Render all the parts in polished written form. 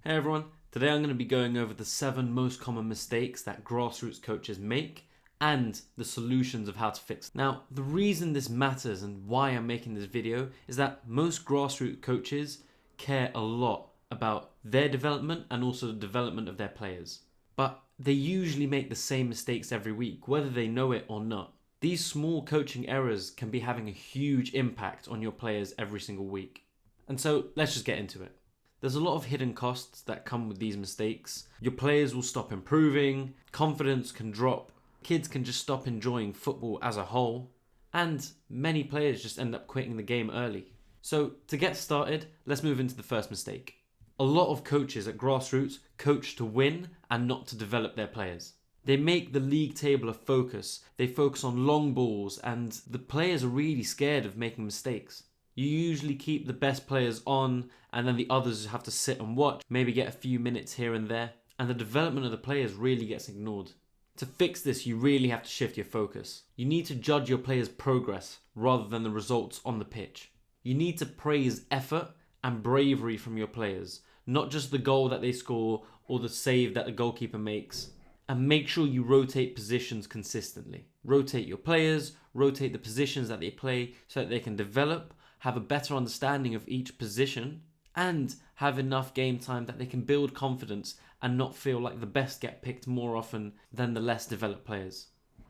Hey everyone, today I'm going to be going over the 7 most common mistakes that grassroots coaches make and the solutions of how to fix them. Now, the reason this matters and why I'm making this video is that most grassroots coaches care a lot about their development and also the development of their players. But they usually make the same mistakes every week, whether they know it or not. These small coaching errors can be having a huge impact on your players every single week. And so let's just get into it. There's a lot of hidden costs that come with these mistakes. Your players will stop improving, confidence can drop, kids can just stop enjoying football as a whole, and many players just end up quitting the game early. So to get started, let's move into the first mistake. A lot of coaches at grassroots coach to win and not to develop their players. They make the league table a focus. They focus on long balls, and the players are really scared of making mistakes. You usually keep the best players on, and then the others have to sit and watch, maybe get a few minutes here and there, and the development of the players really gets ignored. To fix this, you really have to shift your focus. You need to judge your players' progress rather than the results on the pitch. You need to praise effort and bravery from your players, not just the goal that they score or the save that the goalkeeper makes. And make sure you rotate positions consistently. Rotate your players, rotate the positions that they play so that they can develop, have a better understanding of each position, and have enough game time that they can build confidence and not feel like the best get picked more often than the less developed players.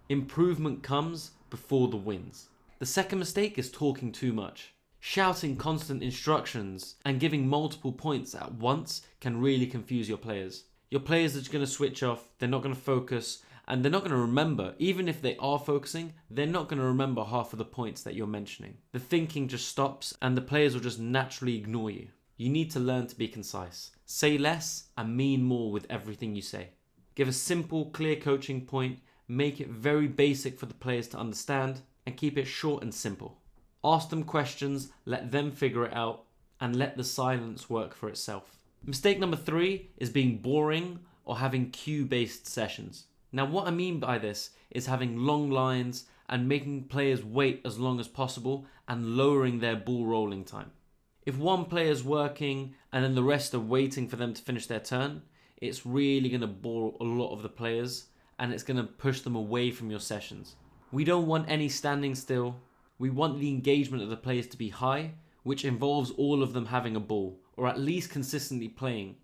Improvement comes before the wins. The second mistake is talking too much. Shouting constant instructions and giving multiple points at once can really confuse your players. Your players are just going to switch off, they're not going to focus, and they're not going to remember. Even if they are focusing, they're not going to remember half of the points that you're mentioning. The thinking just stops and the players will just naturally ignore you. You need to learn to be concise. Say less and mean more with everything you say. Give a simple, clear coaching point, make it very basic for the players to understand, and keep it short and simple. Ask them questions, let them figure it out, and let the silence work for itself. Mistake number 3 is being boring or having cue-based sessions. Now, what I mean by this is having long lines and making players wait as long as possible and lowering their ball rolling time. If one player's working and then the rest are waiting for them to finish their turn, it's really going to bore a lot of the players and it's going to push them away from your sessions. We don't want any standing still. We want the engagement of the players to be high, which involves all of them having a ball or at least consistently playing.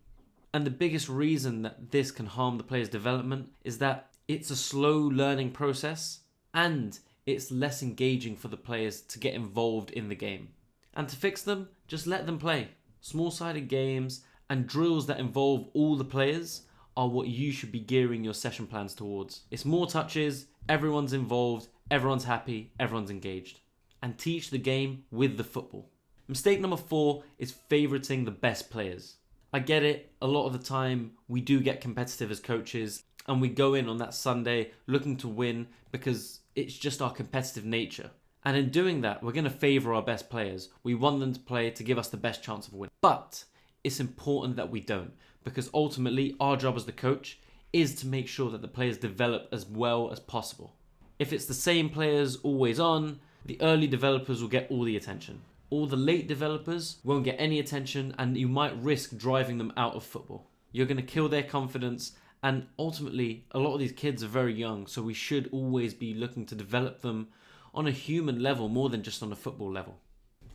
And the biggest reason that this can harm the player's development is that it's a slow learning process and it's less engaging for the players to get involved in the game. And to fix them, just let them play. Small-sided games and drills that involve all the players are what you should be gearing your session plans towards. It's more touches, everyone's involved, everyone's happy, everyone's engaged. And teach the game with the football. Mistake number 4 is favoriting the best players. I get it, a lot of the time we do get competitive as coaches and we go in on that Sunday looking to win because it's just our competitive nature. And in doing that, we're going to favour our best players. We want them to play to give us the best chance of winning. But it's important that we don't, because ultimately our job as the coach is to make sure that the players develop as well as possible. If it's the same players always on, the early developers will get all the attention. All the late developers won't get any attention and you might risk driving them out of football. You're going to kill their confidence, and ultimately a lot of these kids are very young, so we should always be looking to develop them on a human level more than just on a football level.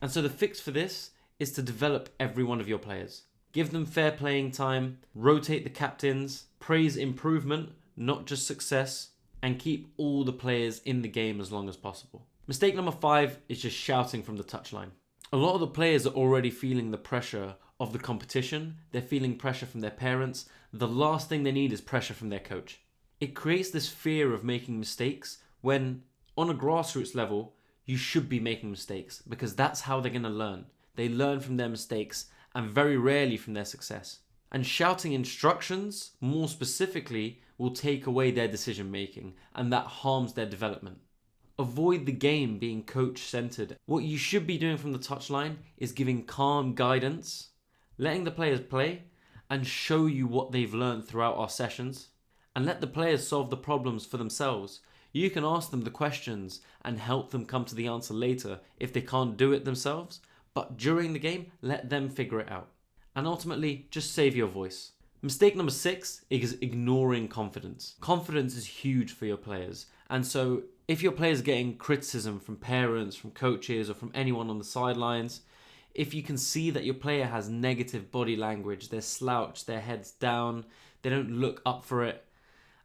And so the fix for this is to develop every one of your players. Give them fair playing time, rotate the captains, praise improvement, not just success, and keep all the players in the game as long as possible. Mistake number 5 is just shouting from the touchline. A lot of the players are already feeling the pressure of the competition. They're feeling pressure from their parents. The last thing they need is pressure from their coach. It creates this fear of making mistakes when, on a grassroots level, you should be making mistakes because that's how they're going to learn. They learn from their mistakes and very rarely from their success. And shouting instructions, more specifically, will take away their decision making and that harms their development. Avoid the game being coach-centered. What you should be doing from the touchline is giving calm guidance, letting the players play, and show you what they've learned throughout our sessions, and let the players solve the problems for themselves. You can ask them the questions and help them come to the answer later if they can't do it themselves, but during the game, let them figure it out. And ultimately, just save your voice. Mistake number 6 is ignoring confidence. Confidence is huge for your players. And so if your player's getting criticism from parents, from coaches, or from anyone on the sidelines, if you can see that your player has negative body language, they're slouched, their head's down, they don't look up for it,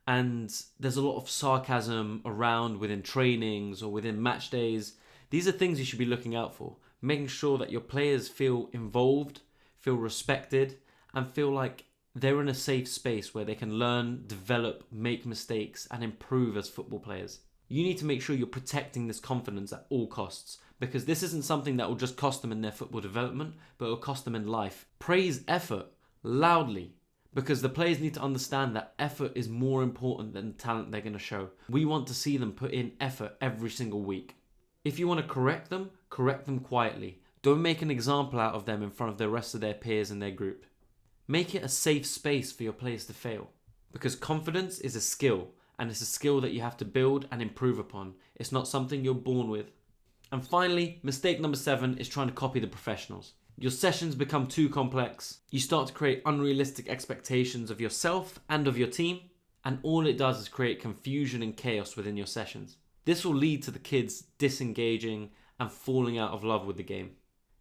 and there's a lot of sarcasm around within trainings or within match days, these are things you should be looking out for. Making sure that your players feel involved, feel respected, and feel like they're in a safe space where they can learn, develop, make mistakes, and improve as football players. You need to make sure you're protecting this confidence at all costs, because this isn't something that will just cost them in their football development, but it will cost them in life. Praise effort loudly, because the players need to understand that effort is more important than the talent they're going to show. We want to see them put in effort every single week. If you want to correct them quietly. Don't make an example out of them in front of the rest of their peers in their group. Make it a safe space for your players to fail, because confidence is a skill, and it's a skill that you have to build and improve upon. It's not something you're born with. And finally, mistake number 7 is trying to copy the professionals. Your sessions become too complex. You start to create unrealistic expectations of yourself and of your team, and all it does is create confusion and chaos within your sessions. This will lead to the kids disengaging and falling out of love with the game.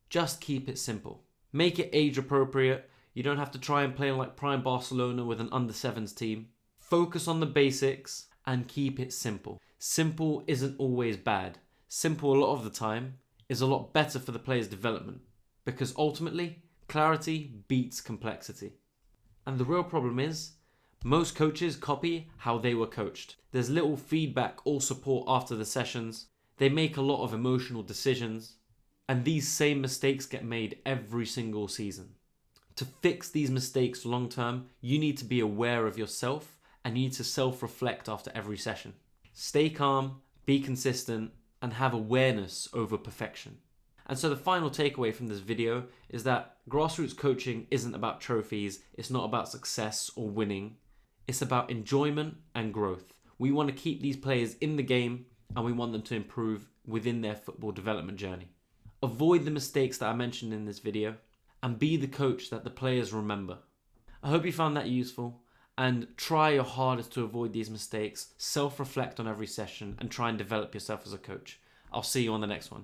Just keep it simple. Make it age appropriate. You don't have to try and play like prime Barcelona with an under-7s team. Focus on the basics and keep it simple. Simple isn't always bad. Simple a lot of the time is a lot better for the player's development, because ultimately, clarity beats complexity. And the real problem is, most coaches copy how they were coached. There's little feedback or support after the sessions. They make a lot of emotional decisions. And these same mistakes get made every single season. To fix these mistakes long term, you need to be aware of yourself and you need to self-reflect after every session. Stay calm, be consistent, and have awareness over perfection. And so the final takeaway from this video is that grassroots coaching isn't about trophies, it's not about success or winning, it's about enjoyment and growth. We want to keep these players in the game and we want them to improve within their football development journey. Avoid the mistakes that I mentioned in this video and be the coach that the players remember. I hope you found that useful and try your hardest to avoid these mistakes, self-reflect on every session and try and develop yourself as a coach. I'll see you on the next one.